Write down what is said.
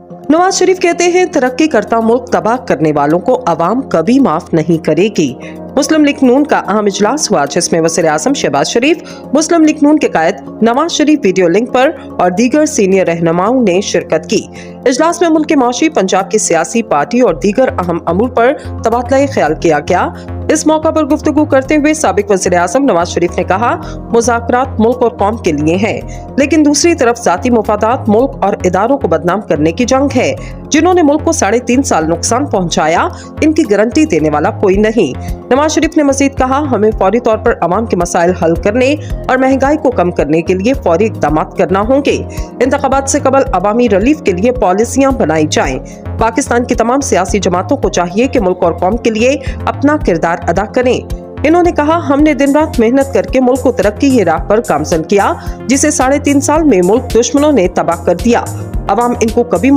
नवाज शरीफ कहते हैं, तरक्की करता मुल्क तबाह करने वालों को अवाम कभी माफ नहीं करेगी। मुस्लिम लीग नून का अहम इजलास हुआ, जिसमें वज़ीर आज़म शहबाज शरीफ, मुस्लिम लीग नून के कायद नवाज शरीफ वीडियो लिंक पर और दीगर सीनियर रहनुमाओं ने शिरकत की। इजलास में मुल्क के माशी, पंजाब की सियासी पार्टी और दीगर अहम अमूर पर तबादला ख्याल किया गया। इस मौका पर गुफ्तगू करते हुए साबिक वज़ीर आज़म नवाज शरीफ ने कहा, मुज़ाकरात मुल्क और कौम के लिए हैं, लेकिन दूसरी तरफ ज़ाती मुफादात, मुल्क और इदारों को बदनाम करने की जंग है। जिन्होंने मुल्क को 3.5 साल नुकसान पहुंचाया, इनकी गारंटी देने वाला कोई नहीं। नवाज शरीफ ने मजीद कहा, हमें फौरी तौर पर अवाम के मसाइल हल करने और महंगाई को कम करने के लिए फौरी इक़दाम करना होंगे। इंतखाबात से कबल अवामी रिलीफ के लिए पॉलिसियां बनाई जाएं। पाकिस्तान की तमाम सियासी जमातों को चाहिए कि मुल्क और कौम के लिए अपना किरदार अदा करें। इन्होंने कहा, हमने दिन रात मेहनत करके मुल्क को तरक्की की राह पर गामजन किया, जिसे 3.5 साल में मुल्क दुश्मनों ने तबाह कर दिया। अवाम इनको कभी